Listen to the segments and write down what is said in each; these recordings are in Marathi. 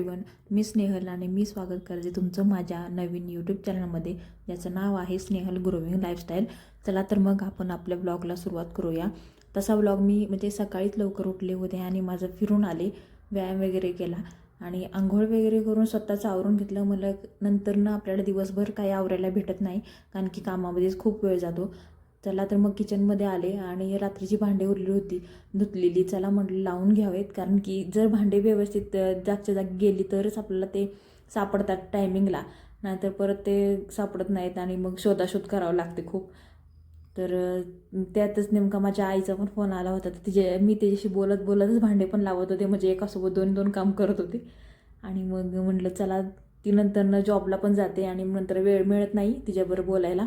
एव्हरीवन, मी स्नेहल आणि मी स्वागत करते तुमचं माझ्या नवीन यूट्यूब चॅनलमध्ये, ज्याचं नाव आहे स्नेहल ग्रोविंग लाईफस्टाईल. चला तर मग आपण आपल्या ब्लॉगला सुरुवात करूया. तसा ब्लॉग मी म्हणजे सकाळीच लवकर उठले होते आणि माझं फिरून आले, व्यायाम वगैरे केला आणि आंघोळ वगैरे करून स्वतःचं आवरून घेतलं. मला नंतरनं आपल्याला दिवसभर काही आवरायला भेटत नाही, कारण की कामामध्येच खूप वेळ जातो. चला तर मग किचनमध्ये आले आणि रात्रीची भांडी उरली होती धुतलेली. चला म्हटलं लावून घ्यावेत, कारण की जर भांडे व्यवस्थित जागच्या जागी गेली तरच आपल्याला ते सापडतात टायमिंगला, नाहीतर परत ते सापडत नाहीत आणि मग शोधाशोध करावं लागते खूप. तर त्यातच नेमका माझ्या आईचा पण फोन आला होता. तर मी त्याच्याशी बोलत बोलतच भांडे पण लावत होते, म्हणजे एकासोबत दोन दोन काम करत होते. आणि मग म्हटलं चला, ती नंतरनं जॉबला पण जाते आणि नंतर वेळ मिळत नाही तिच्याबरोबर बोलायला.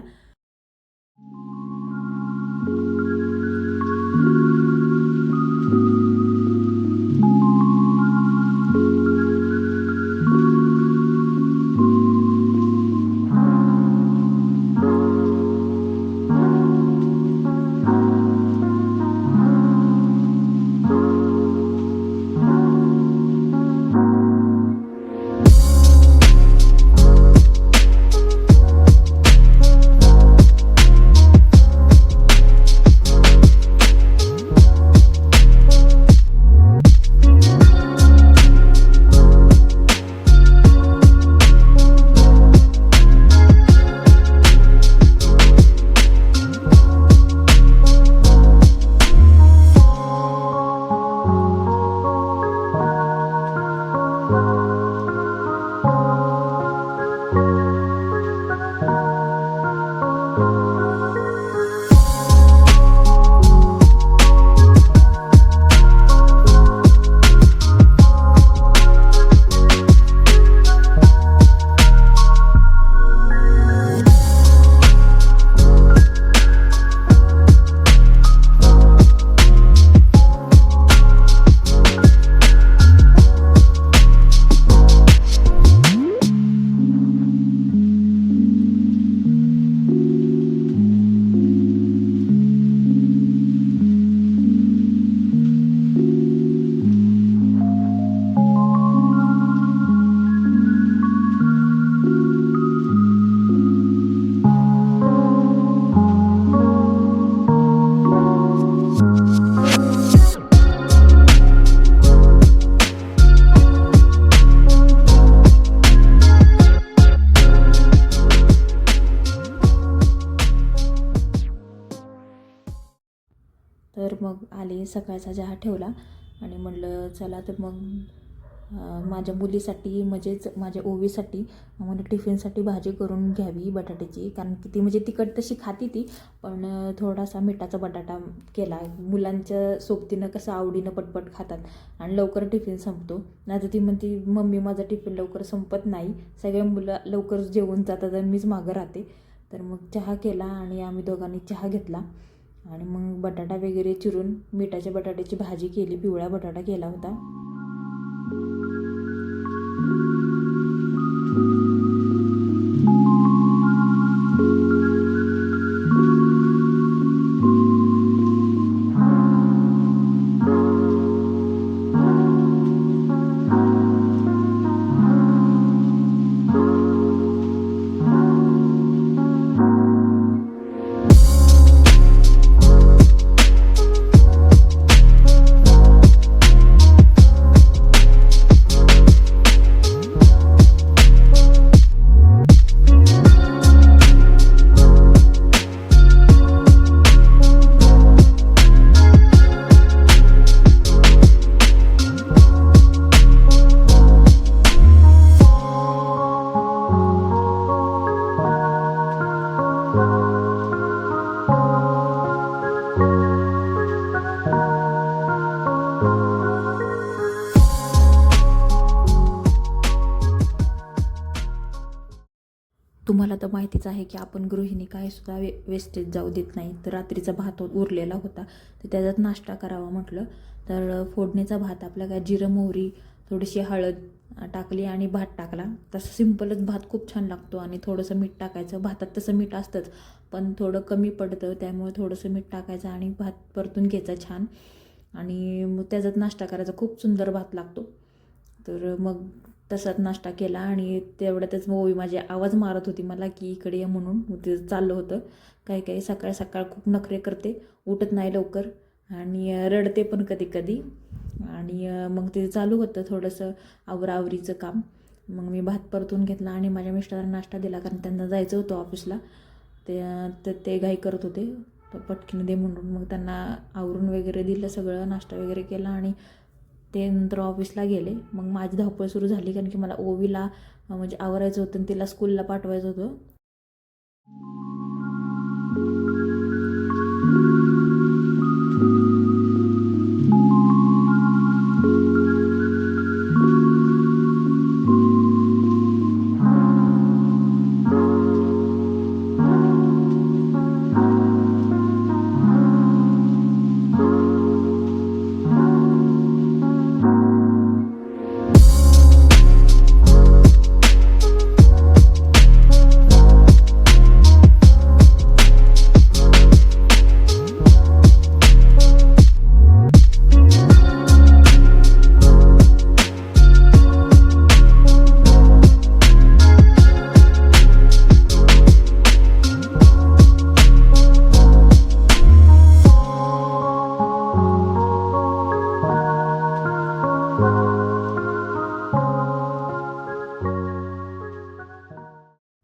तर मग आले, सकाळचा चहा ठेवला आणि म्हटलं चला तर मग माझ्या मुलीसाठी म्हणजेच माझ्या ओवीसाठी मला टिफिनसाठी भाजी करून घ्यावी बटाट्याची, कारण की ती म्हणजे तिखट तशी खाती ती, पण थोडासा मिठाचा बटाटा केला. मुलांच्या सोबतीनं कसं आवडीनं पटपट खातात आणि लवकर टिफिन संपतो. नाही तर ती म्हणती मम्मी माझा टिफिन लवकर संपत नाही, सगळे मुलं लवकर जेवून जातात आणि मीच मागं राहते. तर मग चहा केला आणि आम्ही दोघांनी चहा घेतला आणि मग बटाटा वगैरे चिरून मिठाच्या बटाट्याची भाजी केली. पिवळा बटाटा केला होता. तुम्हाला तर माहितीच आहे की आपण गृहिणी काय सुद्धा वेस्टेज जाऊ देत नाही. तर रात्रीचा भात उरलेला होता, तर त्याच्यात नाश्ता करावा म्हटलं. तर फोडणीचा भात, आपल्या काय जिरं मोहरी थोडीशी हळद टाकली आणि भात टाकला. तसं सिंपलच भात खूप छान लागतो आणि थोडंसं मीठ टाकायचं. भातात तसं मीठ असतंच, पण थोडं कमी पडतं, त्यामुळे थोडंसं मीठ टाकायचं आणि भात परतून घ्यायचा छान आणि मग त्याच्यात नाश्ता करायचा. खूप सुंदर भात लागतो. तर मग तसाच नाश्ता केला आणि तेवढ्यातच ओवी माझी आवाज मारत होती मला की इकडे ये म्हणून. ते चाललं होतं. काही सकाळ सकाळ खूप नखरे करते, उठत नाही लवकर आणि रडते पण कधी कधी. आणि मग ते चालू होतं थोडंसं आवराआवरीचं काम. मग मी भात परतून घेतला आणि माझ्या मिस्टरांना नाश्ता दिला, कारण त्यांना जायचं होतं ऑफिसला. ते घाई करत होते, तर पटकीने दे म्हणून मग त्यांना आवरून वगैरे दिलं सगळं, नाश्ता वगैरे केला आणि ते नंतर ऑफिसला गेले. मग माझी धावपळ सुरू झाली, कारण की मला ओवीला म्हणजे आवरायचं होतं आणि तिला स्कूलला पाठवायचं होतं.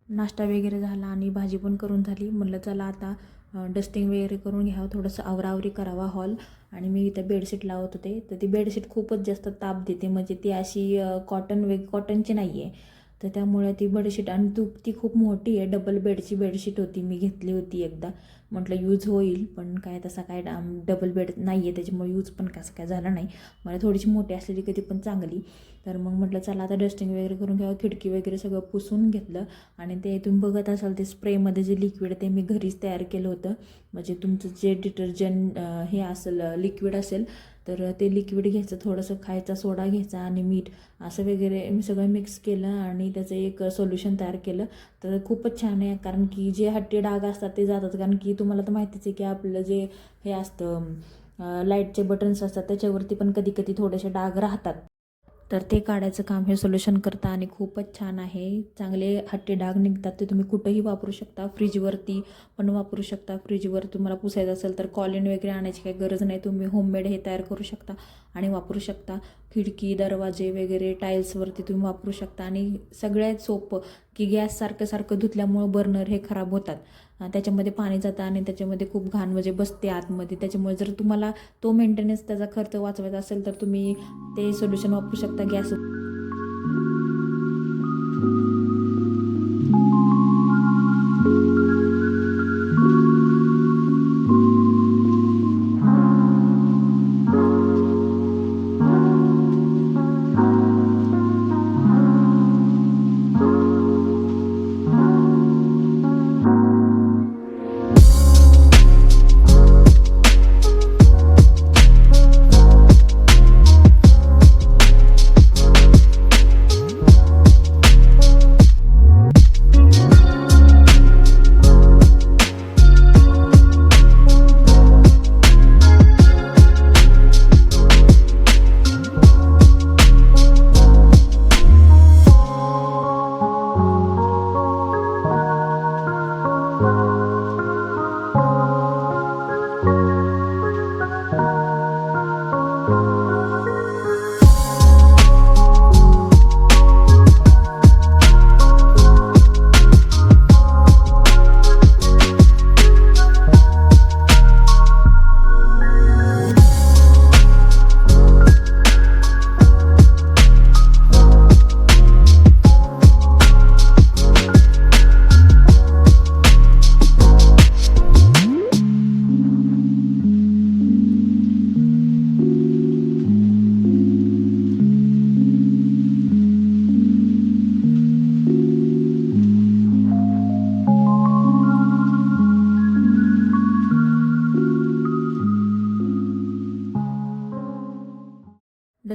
नाश्ता वगैरे झाला आणि भाजी पण करून झाली. म्हटलं चला आता डस्टिंग वगैरे करून घ्यावं, थोडंसं आवराआवरी करावा हॉल. आणि मी इथं बेडशीट लावत होते, तर ती बेडशीट खूपच जास्त ताप देते, म्हणजे ती अशी कॉटनची नाही आहे. तर त्यामुळे ती बेडशीट आणि ती खूप मोठी आहे, डबल बेडची बेडशीट होती. मी घेतली होती एकदा, म्हटलं यूज होईल, पण काय तसा काय डबल बेड नाही आहे, त्याच्यामुळे यूज पण कसं काय झालं नाही. मला थोडीशी मोठी असलेली कधी पण चांगली. तर मग म्हटलं चला आता डस्टिंग वगैरे करून घ्यावं. खिडकी वगैरे सगळं पुसून घेतलं. आणि ते तुम्ही बघत असाल ते स्प्रेमध्ये जे लिक्विड ते मी घरीच तयार केलं होतं. म्हणजे तुमचं जे डिटर्जंट हे असेल, लिक्विड असेल, तर ते लिक्विड घ्यायचं, थोडंसं खायचा सोडा घ्यायचा आणि मीठ असं वगैरे मी सगळं मिक्स केलं आणि त्याचं एक सोल्युशन तयार केलं. तर खूपच छान आहे, कारण की जे हट्टी डाग असतात ते जातात. कारण की तुम्हाला तर माहितीच आहे की आपलं जे हे असतं लाईटचे बटन्स असतात त्याच्यावरती पण कधी कधी थोडेसे डाग राहतात. तर ते काढायचं काम हे सोल्युशन करतं आणि खूपच छान आहे. चांगले हट्टे डाग निघतात. ते तुम्ही कुठंही वापरू शकता, फ्रीजवरती पण वापरू शकता. फ्रीजवर तुम्हाला पुसायचं असेल तर कॉलिन वगैरे आणायची काही गरज नाही, तुम्ही होममेड हे तयार करू शकता आणि वापरू शकता. खिडकी दरवाजे वगैरे टाईल्सवरती तुम्ही वापरू शकता. आणि सगळ्यात सोपं की गॅस सारखं धुतल्यामुळं बर्नर हे खराब होतात, त्याच्यामध्ये पाणी जातं आणि त्याच्यामध्ये खूप घाण म्हणजे बसते आतमध्ये. त्याच्यामुळे जर तुम्हाला तो मेंटेनन्स त्याचा खर्च वाचवायचा असेल तर तुम्ही ते सोल्युशन वापरू शकता गॅस.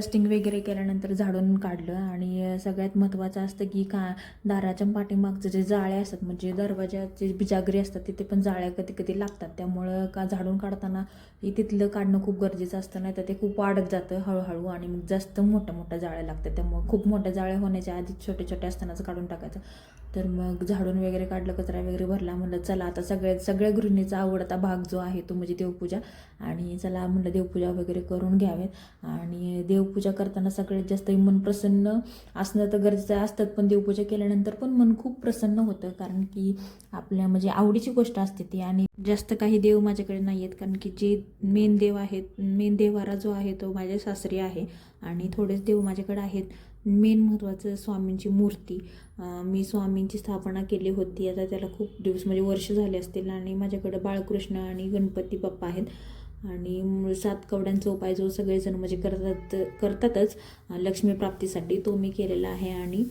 डस्टिंग वगैरे केल्यानंतर झाडून काढलं. आणि सगळ्यात महत्त्वाचं असतं की दाराच्या पाठीमागचं जे जाळे असतात म्हणजे दरवाजाचे बिजागरी असतात तिथे पण जाळ्या कधी कधी लागतात. त्यामुळं झाडून काढताना तिथलं काढणं खूप गरजेचं असतं, नाही तर ते खूप वाढत जातं हळूहळू आणि मग जास्त मोठ्या जाळ्या लागतात. त्यामुळं खूप मोठ्या जाळ्या होण्याच्या आधी छोटे छोटे असतानाच काढून टाकायचं. तर मग झाडून वगैरे काढलं, कचरा वगैरे भरला. म्हणलं चला आता सगळ्या गृहिणीचा आवडता भाग जो आहे तो म्हणजे देवपूजा. आणि चला म्हणलं देवपूजा वगैरे करून घ्यावेत. आणि देवपूजा करताना सगळ्यात जास्त मन प्रसन्न असणं तर गरजेचं असतात, पण देवपूजा केल्यानंतर पण मन खूप प्रसन्न होतं, कारण की आपल्या म्हणजे आवडीची गोष्ट असते ती. आणि जास्त काही देव माझ्याकडे नाही आहेत, कारण की जे मेन देव आहेत, मेन देवारा जो आहे तो माझ्या सासरी आहे आणि थोडेच देव माझ्याकडे आहेत. मेन महत्त्वाचं स्वामींची मूर्ती. मी स्वामींची स्थापना केली होती, आता त्याला खूप दिवस म्हणजे वर्ष झाले असतील. आणि माझ्याकडं बाळकृष्ण आणि गणपती बाप्पा आहेत. आणि 7 कवड्यांचा उपाय जो सगळेजण म्हणजे करतातच लक्ष्मी प्राप्तीसाठी, तो मी केलेला आहे. आणि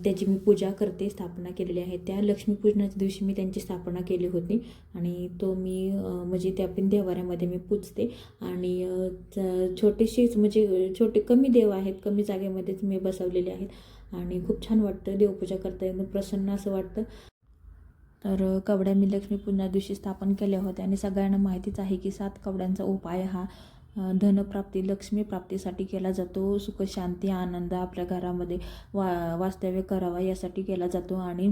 त्याची मी पूजा करते, स्थापना केलेली आहे. त्या लक्ष्मीपूजनाच्या दिवशी मी त्यांची स्थापना केली होती आणि तो मी म्हणजे त्या पण देवाऱ्यामध्ये मी पूजते. आणि छोटेसेच म्हणजे छोटे कमी देव आहेत, कमी जागेमध्येच मी बसवलेले आहेत आणि खूप छान वाटतं देवपूजा करता, एकदम प्रसन्न असं वाटतं. तर कवड्या मी लक्ष्मीपूजना दिवशी स्थापन केल्या होत्या आणि सगळ्यांना माहितीच आहे की 7 कवड्यांचा उपाय हा धनप्राप्ती लक्ष्मी प्राप्तीसाठी केला जातो. सुख शांती आनंद आपल्या घरामध्ये वास्तव्य करावा यासाठी केला जातो. आणि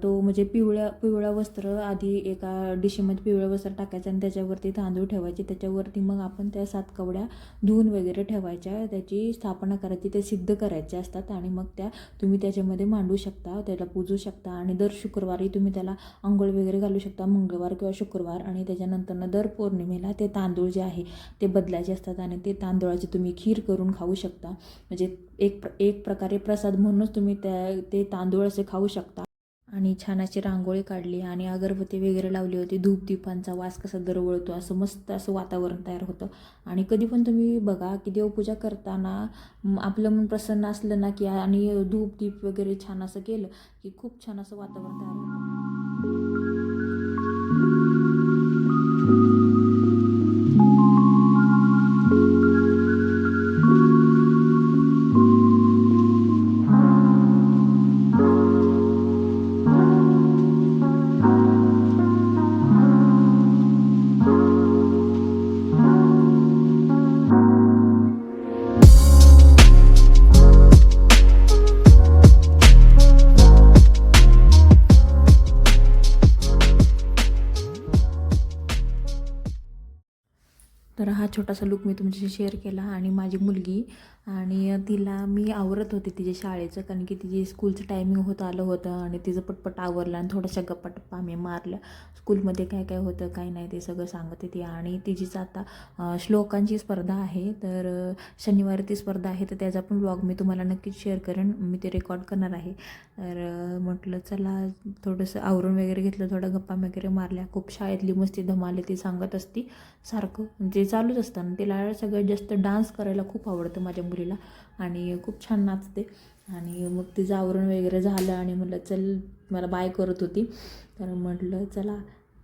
तो म्हणजे पिवळं वस्त्र आधी एका डिशीमध्ये पिवळं वस्त्र टाकायचं आणि त्याच्यावरती तांदूळ ठेवायचे, त्याच्यावरती मग आपण त्या 7 कवड्या धुवून वगैरे ठेवायच्या, त्याची स्थापना करायची, ते सिद्ध करायचे असतात. आणि मग त्या तुम्ही त्याच्यामध्ये मांडू शकता, त्याला पूजू शकता. आणि दर शुक्रवारी तुम्ही त्याला अंघोळ वगैरे घालू शकता, मंगळवार किंवा शुक्रवार. आणि त्याच्यानंतर दर पौर्णिमेला ते तांदूळ जे आहे ते बदलायचे असतात आणि ते तांदूळाची तुम्ही खीर करून खाऊ शकता. म्हणजे एक प्रकारे प्रसाद म्हणूनच तुम्ही ते तांदूळ असे खाऊ शकता. आणि छान अशी रांगोळी काढली आणि अगरबत्ती वगैरे लावली होती. धूप दीपांचा वास कसा दरवळतो, असं मस्त असं वातावरण तयार होतं. आणि कधी पण तुम्ही बघा की देवपूजा करताना आपलं मन प्रसन्न असलं ना की आणि धूप दीप वगैरे छान असं केलं की खूप छान असं वातावरण तयार होतं. तर हा छोटासा लुक मी तुमच्याशी शेअर केला. आणि माझी मुलगी आणि तिला मी आवरत होते तिच्या शाळेचं, कारण की तिची स्कूलचं टायमिंग आलं होतं आणि तिचं पटपट आवरलं आणि थोड्याशा गप्पा आम्ही मारल्या. स्कूलमध्ये काय काय होतं काय नाही ते सगळं सांगत होती. आणि तिचीच आता श्लोकांची स्पर्धा आहे, तर शनिवारी ती स्पर्धा आहे, तर त्याचा पण व्लॉग मी तुम्हाला नक्कीच शेअर करेन, मी ते रेकॉर्ड करणार आहे. तर म्हटलं चला थोडंसं आवरून वगैरे घेतलं, थोडं गप्पा वगैरे मारल्या. खूप शाळेतली मस्ती धमाले ती सांगत असती सारखं, म्हणजे चालूच असतं. तिला सगळ्यात जास्त डान्स करायला खूप आवडतं माझ्या मुलीला आणि खूप छान नाचते. आणि मग तिचं आवरण वगैरे झालं आणि म्हटलं चल, मला बाय करत होती, तर म्हटलं चला.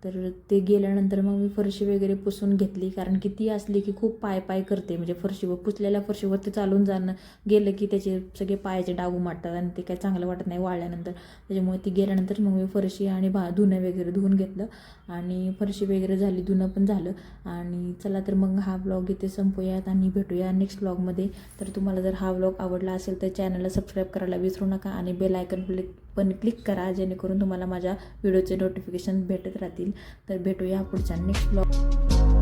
तर ते गेल्यानंतर मग मी फरशी वगैरे पुसून घेतली, कारण की ती असली की खूप पाय करते, म्हणजे फरशीवर पुसलेल्या फरशीवरती चालून जाणं गेलं की त्याचे सगळे पायाचे डाग उमटतात आणि ते काही चांगलं वाटत नाही वाळल्यानंतर. त्याच्यामुळे ती गेल्यानंतर मग मी फरशी आणि धुणं वगैरे धुवून घेतलं आणि फरशी वगैरे झाली, धुणं पण झालं. आणि चला तर मग हा व्लॉग इथे संपूयात आणि भेटूया नेक्स्ट व्लॉगमध्ये. तर तुम्हाला जर हा व्लॉग आवडला असेल तर चॅनलला सबस्क्राईब करायला विसरू नका आणि बेल आयकन पण क्लिक करा, जेणेकरून तुम्हाला माझ्या व्हिडिओचे नोटिफिकेशन भेटत राहतील. तर भेटूया पुढच्या नेक्स्ट व्लॉग.